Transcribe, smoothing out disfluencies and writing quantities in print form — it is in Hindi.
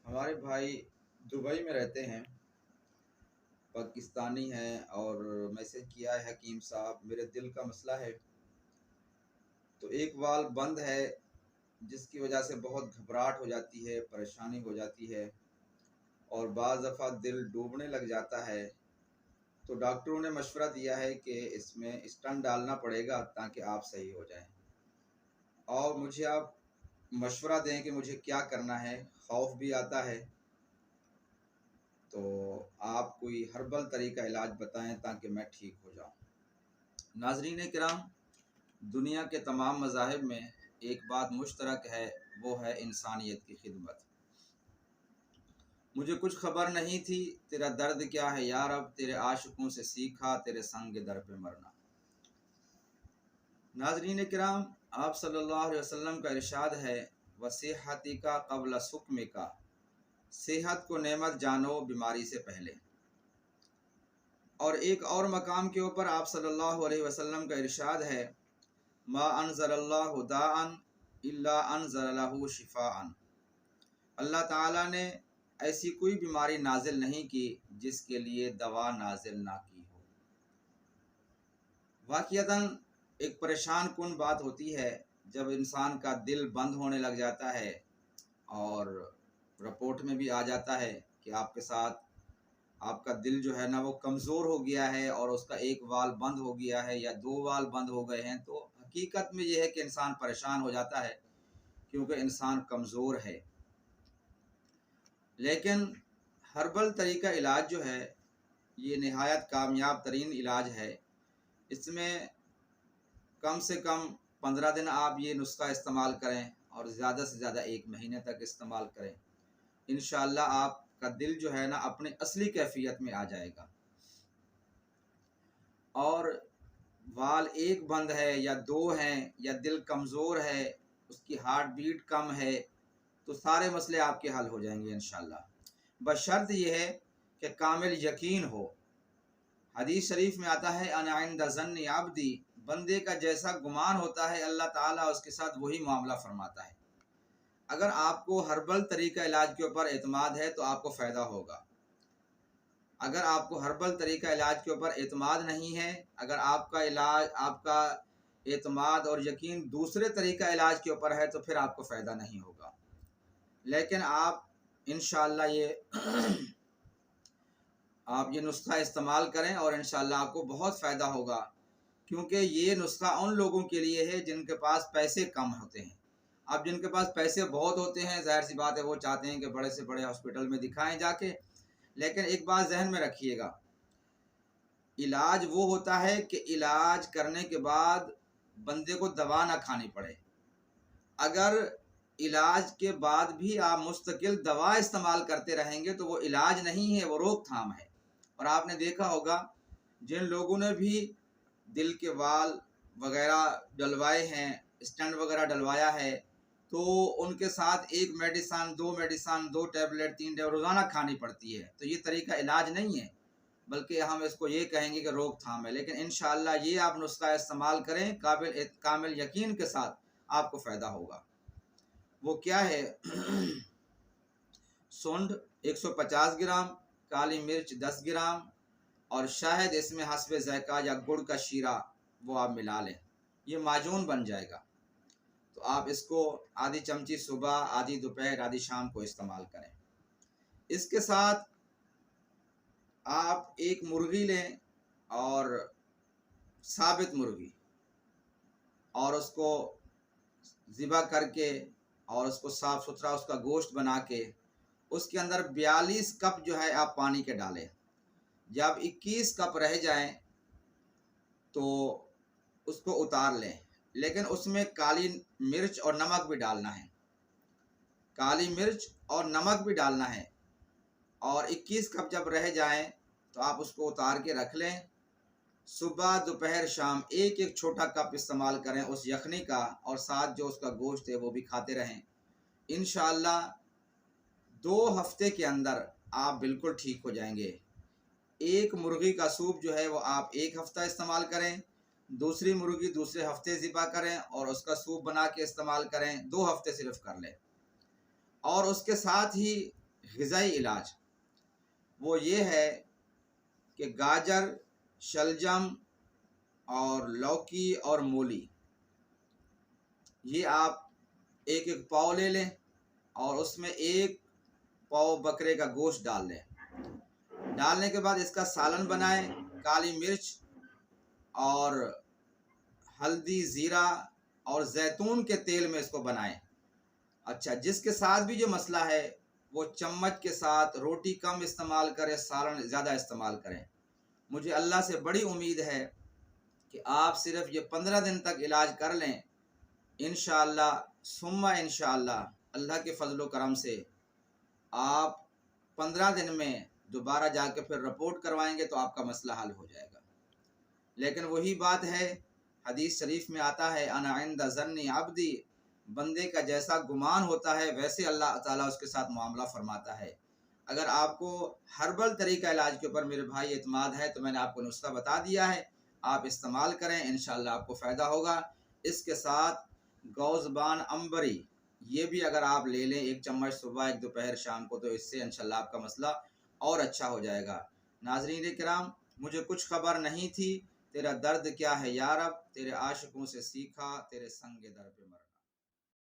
हमारे भाई दुबई में रहते हैं, पाकिस्तानी हैं और मैसेज किया है हकीम साहब, मेरे दिल का मसला है। तो एक वाल्व बंद है जिसकी वजह से बहुत घबराहट हो जाती है, परेशानी हो जाती है और बाज़ दफ़ा दिल डूबने लग जाता है। तो डॉक्टरों ने मशवरा दिया है कि इसमें स्टंट डालना पड़ेगा ताकि आप सही हो जाएं। और मुझे आप मशवरा दें कि मुझे क्या करना है, खौफ भी आता है। तो आप कोई हर्बल तरीका इलाज बताएं ताकि मैं ठीक हो जाऊं। नाज़रीन किराम, दुनिया के तमाम मज़ाहिब में एक बात मुश्तरक है, वो है इंसानियत की खिदमत। मुझे कुछ खबर नहीं थी, तेरा दर्द क्या है यार, अब तेरे आशिकों से सीखा, तेरे संग दर पे मरना। नाज़रीन किराम, आप सल्लल्लाहु अलैहि वसल्लम का इरशाद है, वसीहती का कबल सुकमे का, सेहत को नेमत जानो बीमारी से पहले। और एक और मकाम के ऊपर आप सल्लल्लाहु अलैहि वसल्लम का इरशाद है, मा अनज़लल्लाहु दाअन इल्ला अनज़ल लहू शिफ़ाअन। अल्लाह ताला ने ऐसी कोई बीमारी नाजिल नहीं की जिसके लिए दवा नाजिल ना की हो। वाक़ियतन एक परेशान कुन बात होती है जब इंसान का दिल बंद होने लग जाता है और रिपोर्ट में भी आ जाता है कि आपके साथ आपका दिल जो है ना वो कमज़ोर हो गया है और उसका एक वाल्व बंद हो गया है या दो वाल्व बंद हो गए हैं। तो हकीकत में ये है कि इंसान परेशान हो जाता है क्योंकि इंसान कमज़ोर है। लेकिन हर्बल तरीका इलाज जो है ये नहायत कामयाब तरीन इलाज है। इसमें कम से कम 15 दिन आप ये नुस्खा इस्तेमाल करें और ज़्यादा से ज़्यादा 1 महीने तक इस्तेमाल करें। इंशाअल्लाह आपका दिल जो है ना अपनी असली कैफियत में आ जाएगा। और वाल एक बंद है या दो हैं या दिल कमज़ोर है, उसकी हार्ट बीट कम है, तो सारे मसले आपके हल हो जाएंगे इंशाअल्लाह। बशर्त यह है कि कामिल यकीन हो। हदीस शरीफ में आता है, अना इंद ज़न्नि अब्दी, बंदे का जैसा गुमान होता है अल्लाह ताला उसके साथ वही मामला फरमाता है। अगर आपको हर्बल तरीका इलाज के ऊपर एतमाद है तो आपको फ़ायदा होगा। अगर आपको हर्बल तरीका इलाज के ऊपर एतमाद नहीं है, अगर आपका एतमाद और यकीन दूसरे तरीका इलाज के ऊपर है तो फिर आपको फ़ायदा नहीं होगा। लेकिन आप इंशाअल्लाह आप ये नुस्खा इस्तेमाल करें और इंशाअल्लाह आपको बहुत फ़ायदा होगा, क्योंकि ये नुस्खा उन लोगों के लिए है जिनके पास पैसे कम होते हैं। अब जिनके पास पैसे बहुत होते हैं, ज़ाहिर सी बात है वो चाहते हैं कि बड़े से बड़े हॉस्पिटल में दिखाएं जाके। लेकिन एक बात जहन में रखिएगा, इलाज वो होता है कि इलाज करने के बाद बंदे को दवा ना खानी पड़े। अगर इलाज के बाद भी आप मुस्तकिल दवा इस्तेमाल करते रहेंगे तो वो इलाज नहीं है, वो रोकथाम है। और आपने देखा होगा जिन लोगों ने भी दिल के वाल वगैरह डलवाए हैं, स्टेंट वगैरह डलवाया है, तो उनके साथ एक मेडिसन, दो टैबलेट, 3 टैबलेट रोज़ाना खानी पड़ती है। तो ये तरीका इलाज नहीं है, बल्कि हम इसको ये कहेंगे कि रोकथाम है। लेकिन इंशाअल्लाह ये आप नुस्खा इस्तेमाल करें, कामिल यकीन के साथ आपको फ़ायदा होगा। वो क्या है सूंड 150 ग्राम, काली मिर्च 10 ग्राम और शायद इसमें हस्बे ज़ायका या गुड़ का शीरा वो आप मिला लें, ये माजून बन जाएगा। तो आप इसको आधी चमची सुबह, आधी दोपहर, आधी शाम को इस्तेमाल करें। इसके साथ आप एक मुर्गी लें और साबित मुर्गी, और उसको ज़िबा करके और उसको साफ़ सुथरा उसका गोश्त बना के उसके अंदर 42 कप जो है आप पानी के डालें। जब 21 कप रह जाएं तो उसको उतार लें, लेकिन उसमें काली मिर्च और नमक भी डालना है, काली मिर्च और नमक भी डालना है। और 21 कप जब रह जाएं तो आप उसको उतार के रख लें। सुबह, दोपहर, शाम एक एक छोटा कप इस्तेमाल करें उस यखनी का, और साथ जो उसका गोश्त है वो भी खाते रहें। इंशाअल्लाह 2 हफ्ते के अंदर आप बिल्कुल ठीक हो जाएंगे। एक मुर्गी का सूप जो है वो आप 1 हफ्ता इस्तेमाल करें, दूसरी मुर्गी दूसरे हफ्ते ज़िबा करें और उसका सूप बना के इस्तेमाल करें, 2 हफ्ते सिर्फ कर लें। और उसके साथ ही ग़िज़ाई इलाज, वो ये है कि गाजर, शलजम और लौकी और मूली, ये आप एक एक पाव ले लें और उसमें एक पाव बकरे का गोश्त डाल दें। डालने के बाद इसका सालन बनाएं, काली मिर्च और हल्दी, ज़ीरा और जैतून के तेल में इसको बनाएं। अच्छा, जिसके साथ भी जो मसला है वो चम्मच के साथ रोटी कम इस्तेमाल करें, सालन ज़्यादा इस्तेमाल करें। मुझे अल्लाह से बड़ी उम्मीद है कि आप सिर्फ ये 15 दिन तक इलाज कर लें, इंशाअल्लाह सुम्मा इंशाअल्लाह अल्लाह के फजल करम से आप 15 दिन में दोबारा जाके फिर रिपोर्ट करवाएंगे तो आपका मसला हल हो जाएगा। लेकिन वही बात है, हदीस शरीफ में आता है, अना इंद ज़न्नी अब्दी, बंदे का जैसा गुमान होता है वैसे अल्लाह ताला उसके साथ मामला फरमाता है। अगर आपको हर्बल तरीका इलाज के ऊपर मेरे भाई एतमाद है तो मैंने आपको नुस्खा बता दिया है, आप इस्तेमाल करें, इंशाअल्लाह आपको फ़ायदा होगा। इसके साथ गौज़बान अंबरी ये भी अगर आप ले लें, एक चम्मच सुबह, एक दोपहर, शाम को, तो इससे इंशाअल्लाह आपका मसला और अच्छा हो जाएगा। नाज़रीन किराम, मुझे कुछ खबर नहीं थी, तेरा दर्द क्या है या रब, तेरे आशिकों से सीखा, तेरे संग दर पे मर।